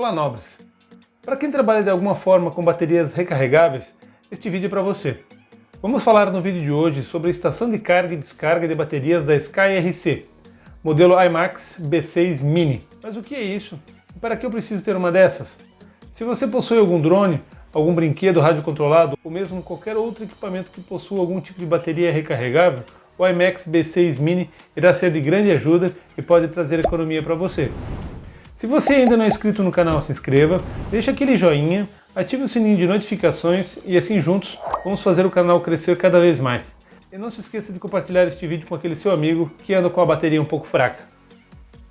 Olá, nobres! Para quem trabalha de alguma forma com baterias recarregáveis, este vídeo é para você. Vamos falar no vídeo de hoje sobre a estação de carga e descarga de baterias da SkyRC, modelo IMAX B6 Mini. Mas o que é isso? E para que eu preciso ter uma dessas? Se você possui algum drone, algum brinquedo radiocontrolado ou mesmo qualquer outro equipamento que possua algum tipo de bateria recarregável, o IMAX B6 Mini irá ser de grande ajuda e pode trazer economia para você. Se você ainda não é inscrito no canal, se inscreva, deixe aquele joinha, ative o sininho de notificações e assim juntos vamos fazer o canal crescer cada vez mais. E não se esqueça de compartilhar este vídeo com aquele seu amigo que anda com a bateria um pouco fraca.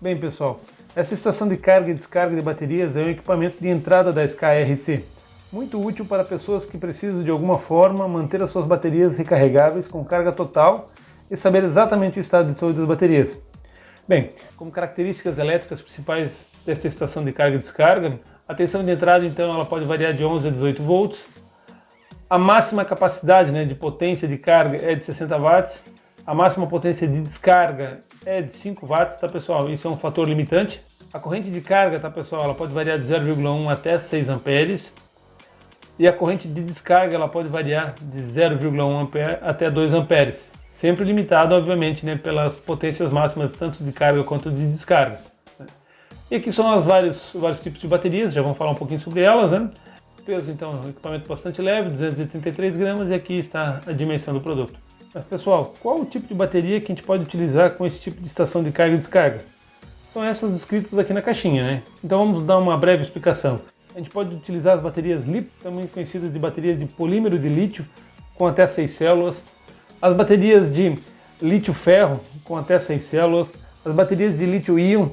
Bem pessoal, essa estação de carga e descarga de baterias é um equipamento de entrada da SkyRC, muito útil para pessoas que precisam de alguma forma manter as suas baterias recarregáveis com carga total e saber exatamente o estado de saúde das baterias. Bem, como características elétricas principais desta estação de carga e descarga, a tensão de entrada então ela pode variar de 11 a 18 volts, a máxima capacidade de potência de carga é de 60 watts, a máxima potência de descarga é de 5 watts, tá pessoal? Isso é um fator limitante. A corrente de carga, tá pessoal, ela pode variar de 0,1 até 6 amperes e a corrente de descarga ela pode variar de 0,1 ampere até 2 amperes. Sempre limitado, obviamente, pelas potências máximas, tanto de carga quanto de descarga. E aqui são os vários tipos de baterias, já vamos falar um pouquinho sobre elas. O peso, então, é um equipamento bastante leve, 233 gramas, e aqui está a dimensão do produto. Mas, pessoal, qual o tipo de bateria que a gente pode utilizar com esse tipo de estação de carga e descarga? São essas escritas aqui na caixinha, Então vamos dar uma breve explicação. A gente pode utilizar as baterias LiPo, também conhecidas de baterias de polímero de lítio, com até 6 células. As baterias de lítio-ferro com até 6 células, as baterias de lítio-íon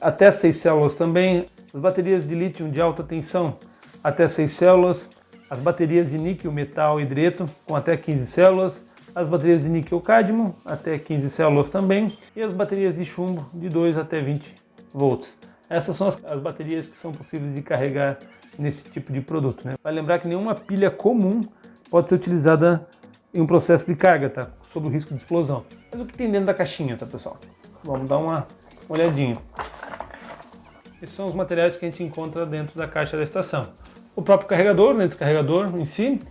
até 6 células também, as baterias de lítio de alta tensão até 6 células, as baterias de níquel-metal hidreto com até 15 células, as baterias de níquel-cádmio até 15 células também e as baterias de chumbo de 2 até 20 volts. Essas são as baterias que são possíveis de carregar nesse tipo de produto. Vale lembrar que nenhuma pilha comum pode ser utilizada em um processo de carga, sob o risco de explosão. Mas o que tem dentro da caixinha, pessoal? Vamos dar uma olhadinha. Esses são os materiais que a gente encontra dentro da caixa da estação. O próprio carregador, descarregador em si,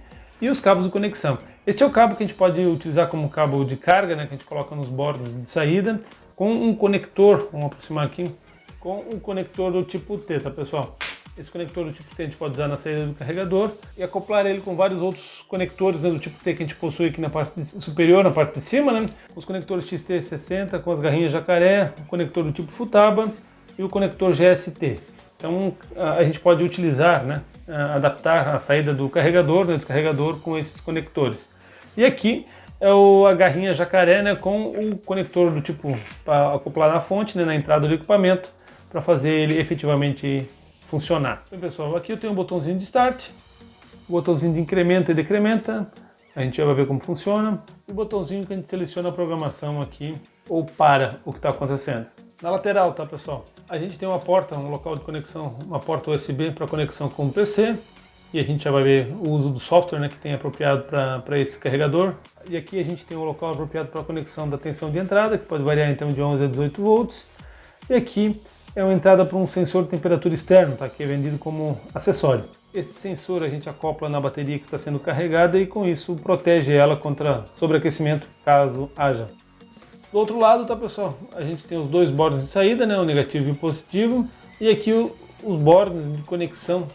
e os cabos de conexão. Este é o cabo que a gente pode utilizar como cabo de carga, que a gente coloca nos bordos de saída, com um conector, vamos aproximar aqui, com um conector do tipo T, pessoal? Esse conector do tipo T a gente pode usar na saída do carregador e acoplar ele com vários outros conectores do tipo T que a gente possui aqui na parte superior, na parte de cima, Os conectores XT60 com as garrinhas jacaré, o conector do tipo Futaba e o conector GST. Então a gente pode utilizar, adaptar a saída do carregador, do descarregador com esses conectores. E aqui é a garrinha jacaré, com o conector do tipo para acoplar na fonte, na entrada do equipamento, para fazer ele efetivamente funcionar. Então, pessoal, aqui eu tenho um botãozinho de start, o botãozinho de incrementa e decrementa, a gente já vai ver como funciona, e o botãozinho que a gente seleciona a programação aqui, ou para o que está acontecendo. Na lateral, pessoal, a gente tem uma porta, um local de conexão, uma porta USB para conexão com o PC, e a gente já vai ver o uso do software que tem apropriado para esse carregador. E aqui a gente tem um local apropriado para a conexão da tensão de entrada, que pode variar então de 11 a 18 volts, e aqui é uma entrada para um sensor de temperatura externo, que é vendido como acessório. Este sensor a gente acopla na bateria que está sendo carregada e com isso protege ela contra sobreaquecimento, caso haja. Do outro lado, pessoal, a gente tem os dois bordos de saída, o negativo e o positivo, e aqui os bordos de conexão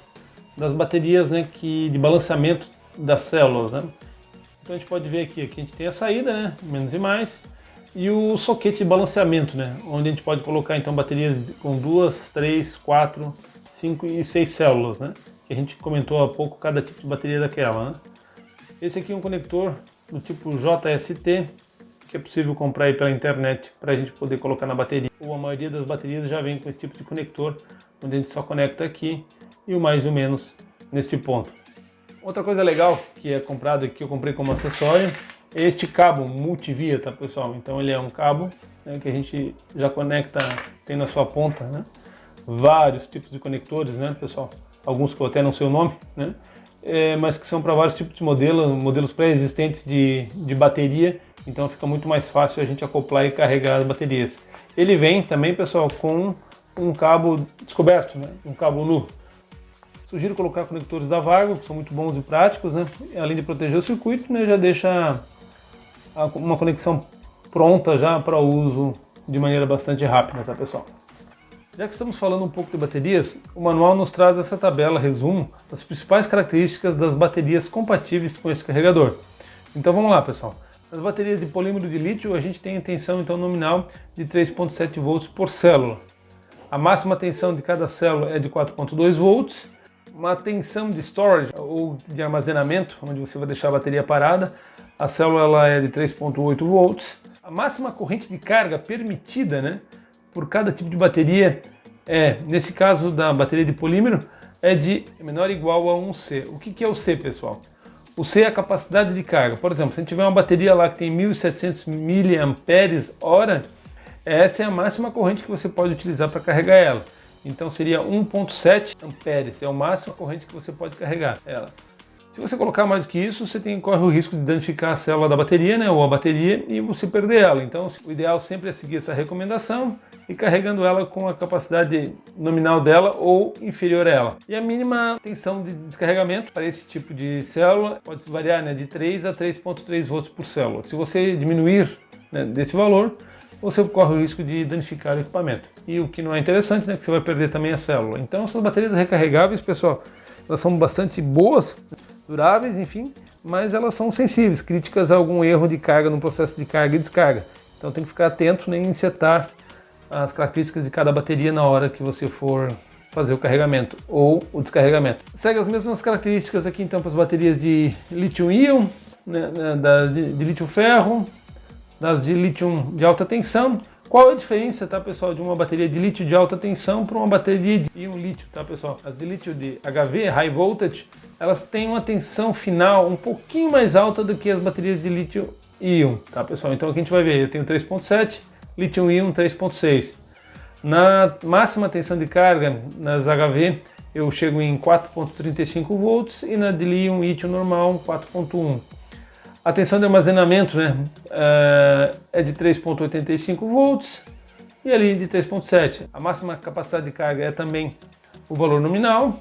das baterias, de balanceamento das células, Então a gente pode ver aqui a gente tem a saída, menos e mais, e o soquete de balanceamento, onde a gente pode colocar então baterias com 2, 3, 4, 5 e 6 células, que a gente comentou há pouco cada tipo de bateria daquela. Esse aqui é um conector do tipo JST, que é possível comprar aí pela internet para a gente poder colocar na bateria. Ou a maioria das baterias já vem com esse tipo de conector, onde a gente só conecta aqui e o mais ou menos neste ponto. Outra coisa legal que é comprado aqui, eu comprei como acessório, é este cabo multivia, pessoal? Então ele é um cabo que a gente já conecta, tem na sua ponta, vários tipos de conectores, pessoal? Alguns que eu até não sei o nome, mas que são para vários tipos de modelos pré-existentes de bateria, então fica muito mais fácil a gente acoplar e carregar as baterias. Ele vem também, pessoal, com um cabo descoberto, né? Um cabo nu. Sugiro colocar conectores da Vargo, que são muito bons e práticos, né? Além de proteger o circuito, né? Já deixa uma conexão pronta já para uso de maneira bastante rápida, tá, pessoal? Já que estamos falando um pouco de baterias, o manual nos traz essa tabela resumo das principais características das baterias compatíveis com esse carregador. Então vamos lá, pessoal. Nas baterias de polímero de lítio, a gente tem a tensão então nominal de 3,7 volts por célula. A máxima tensão de cada célula é de 4,2 volts. Uma tensão de storage ou de armazenamento, onde você vai deixar a bateria parada, a célula ela é de 3,8 volts. A máxima corrente de carga permitida, né, por cada tipo de bateria nesse caso da bateria de polímero, é de menor ou igual a 1C. O que é o C, pessoal? O C é a capacidade de carga. Por exemplo, se a gente tiver uma bateria lá que tem 1.700 mAh, essa é a máxima corrente que você pode utilizar para carregar ela. Então seria 1,7 amperes, é o máximo corrente que você pode carregar ela. Se você colocar mais do que isso, você corre o risco de danificar a célula da bateria, né, ou a bateria, e você perder ela. Então o ideal sempre é seguir essa recomendação e carregando ela com a capacidade nominal dela ou inferior a ela. E a mínima tensão de descarregamento para esse tipo de célula pode variar, né, de 3 a 3,3 volts por célula. Se você diminuir, né, desse valor, você corre o risco de danificar o equipamento. E o que não é interessante, né, que você vai perder também a célula. Então essas baterias recarregáveis, pessoal, elas são bastante boas, duráveis, enfim, mas elas são sensíveis, críticas a algum erro de carga no processo de carga e descarga. Então tem que ficar atento, né, em setar as características de cada bateria na hora que você for fazer o carregamento ou o descarregamento. Segue as mesmas características aqui então para as baterias de lítio-íon, né, de lítio-ferro, das de lítio de alta tensão. Qual é a diferença, tá, pessoal, de uma bateria de lítio de alta tensão para uma bateria de íon lítio, tá, pessoal? As de lítio de HV, High Voltage, elas têm uma tensão final um pouquinho mais alta do que as baterias de lítio íon, tá, pessoal? Então aqui a gente vai ver, eu tenho 3,7, lítio íon 3,6. Na máxima tensão de carga, nas HV, eu chego em 4,35 volts e na de íon lítio normal 4,1. A tensão de armazenamento, né, é de 3,85 volts e ali de 3,7. A máxima capacidade de carga é também o valor nominal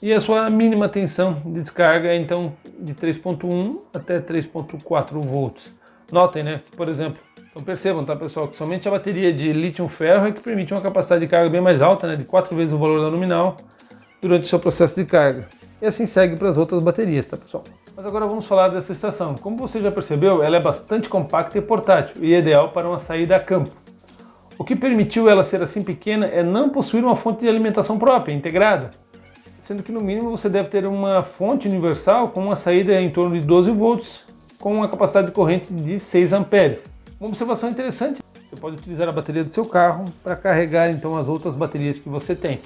e a sua mínima tensão de descarga é então de 3,1 até 3,4 volts. Notem, né, que, por exemplo, então percebam, tá, pessoal, que somente a bateria de lítio-ferro é que permite uma capacidade de carga bem mais alta, né, de 4 vezes o valor da nominal durante o seu processo de carga. E assim segue para as outras baterias, tá, pessoal? Mas agora vamos falar dessa estação. Como você já percebeu, ela é bastante compacta e portátil e ideal para uma saída a campo. O que permitiu ela ser assim pequena é não possuir uma fonte de alimentação própria, integrada, sendo que no mínimo você deve ter uma fonte universal com uma saída em torno de 12 volts, com uma capacidade de corrente de 6 amperes. Uma observação interessante, você pode utilizar a bateria do seu carro para carregar então as outras baterias que você tem.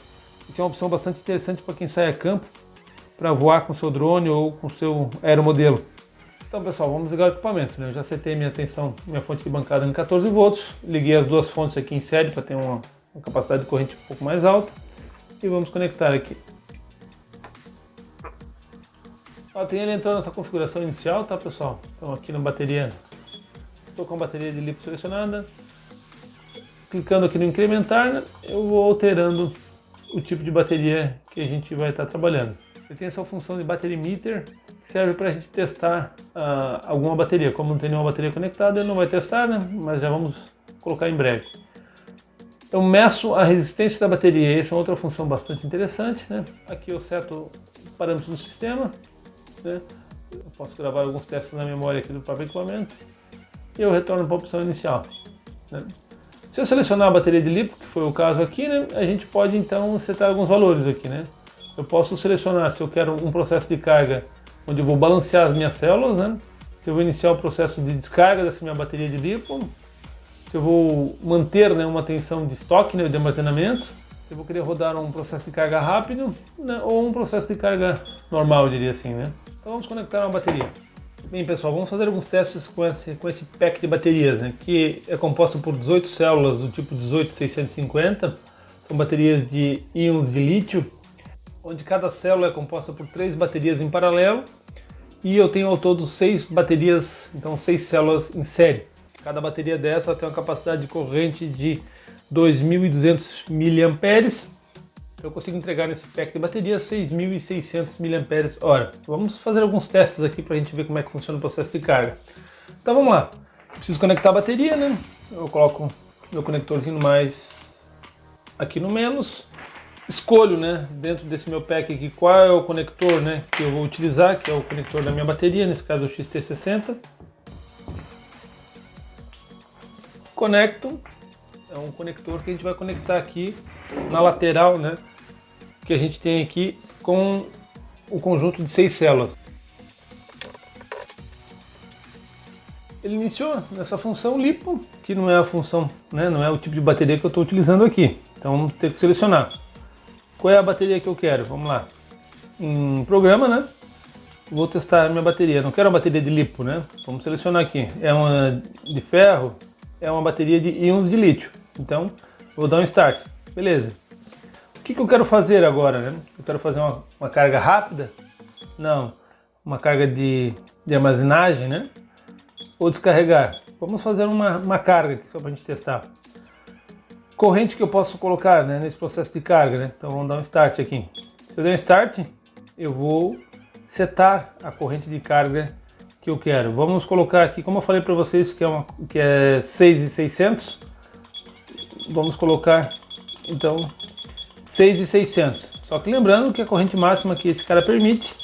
Isso é uma opção bastante interessante para quem sai a campo, para voar com o seu drone ou com o seu aeromodelo. Então, pessoal, vamos ligar o equipamento, né? Eu já setei minha tensão, minha fonte de bancada em 14 volts, liguei as duas fontes aqui em série para ter uma capacidade de corrente um pouco mais alta e vamos conectar aqui. Tem ele entrando nessa configuração inicial, tá, pessoal? Então aqui na bateria, estou com a bateria de lítio selecionada, clicando aqui no incrementar, né, eu vou alterando o tipo de bateria que a gente vai estar trabalhando. Ele tem essa função de battery meter, que serve para a gente testar alguma bateria. Como não tem nenhuma bateria conectada, ele não vai testar, né? Mas já vamos colocar em breve. Eu meço a resistência da bateria, essa é outra função bastante interessante, né? Aqui eu seto parâmetros do sistema, né? Eu posso gravar alguns testes na memória aqui do próprio equipamento e eu retorno para a opção inicial, né? Se eu selecionar a bateria de LiPo, que foi o caso aqui, né? A gente pode então setar alguns valores aqui, né? Eu posso selecionar se eu quero um processo de carga onde eu vou balancear as minhas células, né? Se eu vou iniciar o processo de descarga dessa minha bateria de LiPo, se eu vou manter, né, uma tensão de estoque, né, de armazenamento, se eu vou querer rodar um processo de carga rápido, né, ou um processo de carga normal, eu diria assim, né? Então vamos conectar uma bateria. Bem, pessoal, vamos fazer alguns testes com esse pack de baterias, né, que é composto por 18 células do tipo 18650, são baterias de íons de lítio, onde cada célula é composta por 3 baterias em paralelo e eu tenho ao todo 6 baterias, então 6 células em série. Cada bateria dessa tem uma capacidade de corrente de 2.200 mAh. Eu consigo entregar nesse pack de bateria 6.600 mAh. Vamos fazer alguns testes aqui para a gente ver como é que funciona o processo de carga. Então vamos lá. Preciso conectar a bateria, né? Eu coloco meu conectorzinho mais aqui no menos. Escolho, né, dentro desse meu pack aqui, qual é o conector, né, que eu vou utilizar, que é o conector da minha bateria, nesse caso o XT60. Conecto. É um conector que a gente vai conectar aqui na lateral, né, que a gente tem aqui com o conjunto de 6 células. Ele iniciou nessa função LiPo, que não é a função, né, não é o tipo de bateria que eu estou utilizando aqui. Então vamos ter que selecionar. Qual é a bateria que eu quero? Vamos lá. Em programa, né? Vou testar a minha bateria. Não quero uma bateria de LiPo, né? Vamos selecionar aqui. É uma de ferro, é uma bateria de íons de lítio. Então, vou dar um start. Beleza. O que eu quero fazer agora, né? Eu quero fazer uma carga rápida? Não. Uma carga de armazenagem, né? Ou descarregar. Vamos fazer uma carga aqui, só para a gente testar. Corrente que eu posso colocar, né, nesse processo de carga, né? Então vamos dar um start aqui. Se eu der um start, eu vou setar a corrente de carga que eu quero. Vamos colocar aqui, como eu falei para vocês, que é 6.600. Vamos colocar então 6.600. Só que lembrando que a corrente máxima que esse cara permite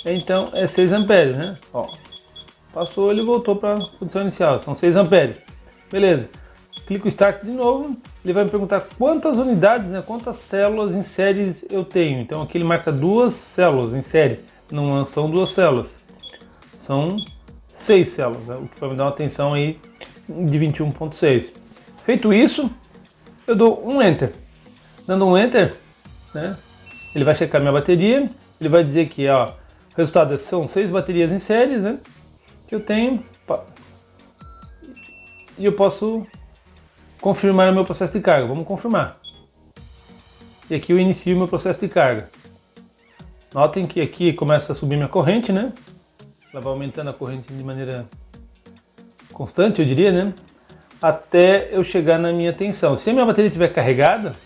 então é 6 amperes, né? Ó, passou, ele voltou para a condição inicial, são 6 amperes. Beleza. Clico Start de novo, ele vai me perguntar quantas unidades, né, quantas células em séries eu tenho. Então aqui ele marca 2 células em série, não são 2 células, são 6 células, né, o que vai me dar uma tensão aí de 21.6. Feito isso, eu dou um Enter. Dando um Enter, né, ele vai checar minha bateria, ele vai dizer que ó, o resultado são 6 baterias em séries, né, que eu tenho, e eu posso confirmar o meu processo de carga. Vamos confirmar. E aqui eu inicio o meu processo de carga. Notem que aqui começa a subir minha corrente, né? Ela vai aumentando a corrente de maneira constante, eu diria, né? Até eu chegar na minha tensão. Se a minha bateria estiver carregada,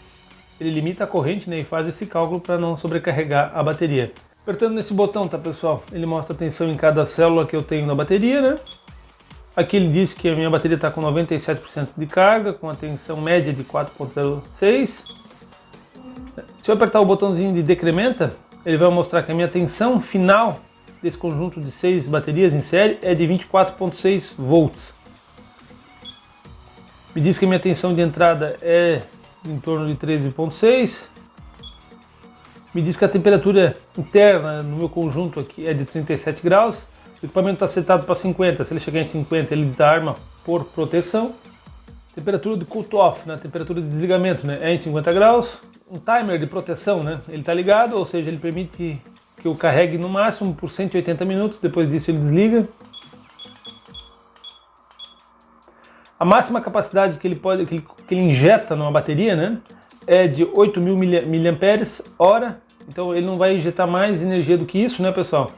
ele limita a corrente, né? E faz esse cálculo para não sobrecarregar a bateria. Apertando nesse botão, tá, pessoal? Ele mostra a tensão em cada célula que eu tenho na bateria, né? Aqui ele diz que a minha bateria está com 97% de carga, com a tensão média de 4.06. Se eu apertar o botãozinho de decrementa, ele vai mostrar que a minha tensão final desse conjunto de 6 baterias em série é de 24.6 volts. Me diz que a minha tensão de entrada é em torno de 13.6. Me diz que a temperatura interna no meu conjunto aqui é de 37 graus. O equipamento está setado para 50, se ele chegar em 50 ele desarma por proteção. Temperatura de cut-off, né? Temperatura de desligamento, né? É em 50 graus. Um timer de proteção, né? Ele está ligado, ou seja, ele permite que eu carregue no máximo por 180 minutos, depois disso ele desliga. A máxima capacidade que ele injeta numa bateria, né? É de 8.000 mAh, então ele não vai injetar mais energia do que isso, né, pessoal?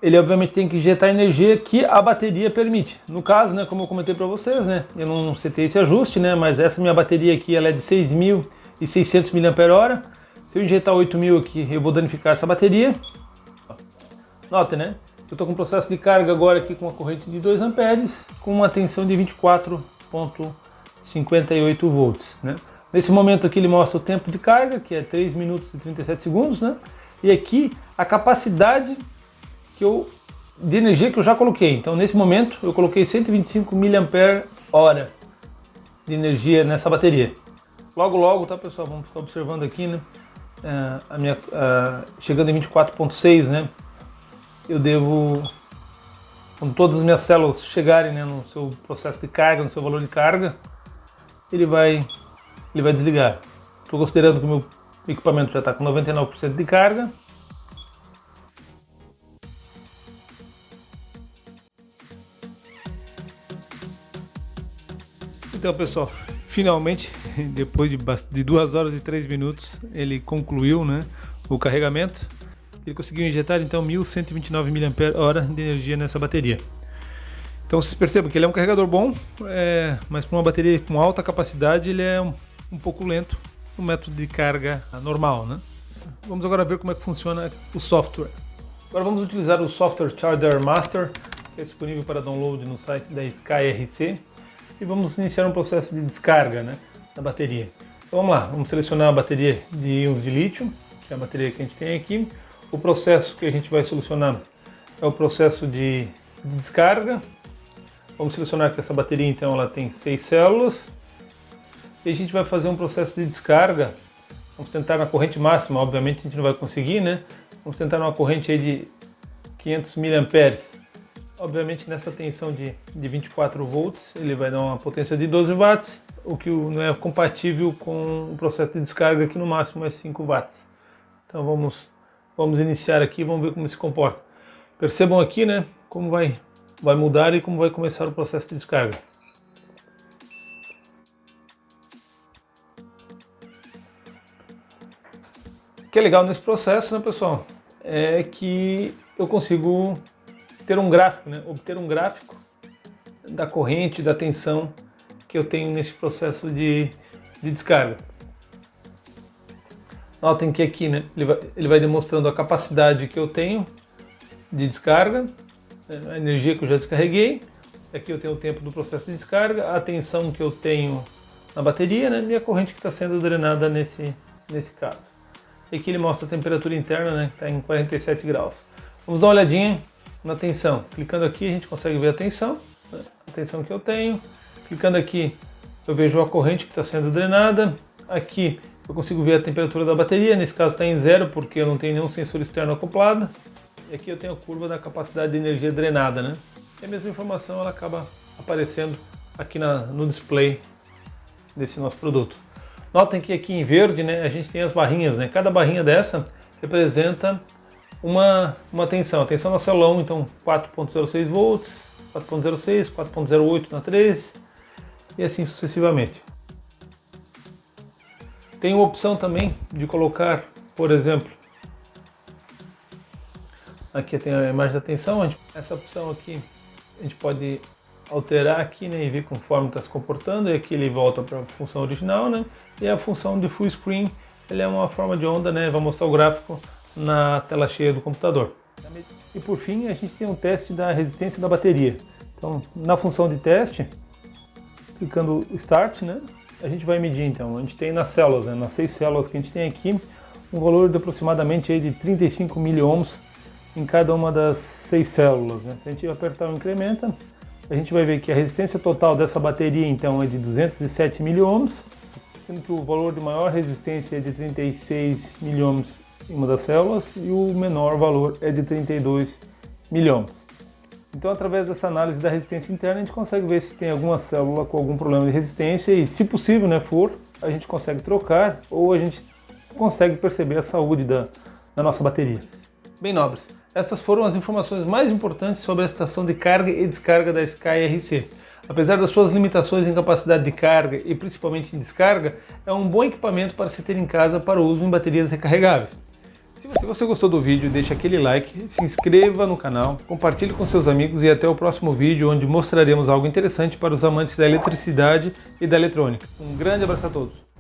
Ele obviamente tem que injetar a energia que a bateria permite. No caso, né, como eu comentei para vocês, né, eu não setei esse ajuste, né, mas essa minha bateria aqui ela é de 6.600 mAh. Se eu injetar 8.000 aqui, eu vou danificar essa bateria. Notem, né? Eu estou com um processo de carga agora aqui com uma corrente de 2 amperes, com uma tensão de 24.58 volts, né? Nesse momento aqui ele mostra o tempo de carga, que é 3 minutos e 37 segundos, né? E aqui a capacidade de energia que eu já coloquei. Então nesse momento eu coloquei 125 mAh de energia nessa bateria. Logo, tá, pessoal? Vamos ficar observando aqui, né? Chegando em 24.6, né? Eu devo, quando todas as minhas células chegarem, né, no seu processo de carga, no seu valor de carga, ele vai desligar. Estou considerando que o meu equipamento já está com 99% de carga. Então, pessoal, finalmente, depois de 2 horas e 3 minutos, ele concluiu, né, o carregamento. Ele conseguiu injetar então 1.129 mAh de energia nessa bateria. Então vocês percebam que ele é um carregador bom, mas para uma bateria com alta capacidade ele é um pouco lento no método de carga normal, né? Vamos agora ver como é que funciona o software. Agora vamos utilizar o software Charger Master, que é disponível para download no site da SkyRC, e vamos iniciar um processo de descarga, né, da bateria. Então vamos lá, vamos selecionar a bateria de íons de lítio, que é a bateria que a gente tem aqui. O processo que a gente vai solucionar é o processo de descarga. Vamos selecionar que essa bateria então ela tem 6 células. E a gente vai fazer um processo de descarga. Vamos tentar na corrente máxima, obviamente a gente não vai conseguir, né? Vamos tentar numa corrente aí de 500 mA. Obviamente nessa tensão de 24 volts ele vai dar uma potência de 12 watts, o que não é compatível com o processo de descarga que no máximo é 5 watts. Então vamos iniciar aqui e vamos ver como se comporta. Percebam aqui, né, como vai mudar e como vai começar o processo de descarga. O que é legal nesse processo, né, pessoal, é que eu consigo ter um gráfico, né, obter um gráfico da corrente, da tensão que eu tenho nesse processo de descarga. Notem que aqui, né, ele vai demonstrando a capacidade que eu tenho de descarga, a energia que eu já descarreguei. Aqui eu tenho o tempo do processo de descarga, a tensão que eu tenho na bateria, né, e a corrente que está sendo drenada nesse caso. E aqui ele mostra a temperatura interna, né, que está em 47 graus. Vamos dar uma olhadinha na tensão. Clicando aqui a gente consegue ver a tensão, né, a tensão que eu tenho. Clicando aqui eu vejo a corrente que está sendo drenada. Aqui eu consigo ver a temperatura da bateria, nesse caso está em 0 porque eu não tenho nenhum sensor externo acoplado. E aqui eu tenho a curva da capacidade de energia drenada, né? E a mesma informação ela acaba aparecendo aqui no display desse nosso produto. Notem que aqui em verde, né, a gente tem as barrinhas, né? Cada barrinha dessa representa uma tensão. A tensão na célula 1, então 4.06 volts, 4.06, 4.08 na 3 e assim sucessivamente. Tem uma opção também de colocar, por exemplo, aqui tem a imagem da tensão. Essa opção aqui a gente pode alterar aqui, né, e ver conforme está se comportando, e aqui ele volta para a função original, né, e a função de full screen, ele é uma forma de onda, né, vai mostrar o gráfico na tela cheia do computador. E por fim a gente tem um teste da resistência da bateria. Então na função de teste, clicando Start, né, a gente vai medir. Então a gente tem nas células, né, nas 6 células que a gente tem aqui, um valor de aproximadamente aí de 35 mA em cada uma das 6 células, né. Se a gente apertar o incrementa, a gente vai ver que a resistência total dessa bateria então é de 207 mA, sendo que o valor de maior resistência é de 36 mA em uma das células e o menor valor é de 32 mA. Então, através dessa análise da resistência interna, a gente consegue ver se tem alguma célula com algum problema de resistência e, se possível, né, a gente consegue trocar ou a gente consegue perceber a saúde da nossa bateria. Bem, nobres, essas foram as informações mais importantes sobre a estação de carga e descarga da SkyRC. Apesar das suas limitações em capacidade de carga e principalmente em descarga, é um bom equipamento para se ter em casa para o uso em baterias recarregáveis. Se você gostou do vídeo, deixe aquele like, se inscreva no canal, compartilhe com seus amigos e até o próximo vídeo, onde mostraremos algo interessante para os amantes da eletricidade e da eletrônica. Um grande abraço a todos!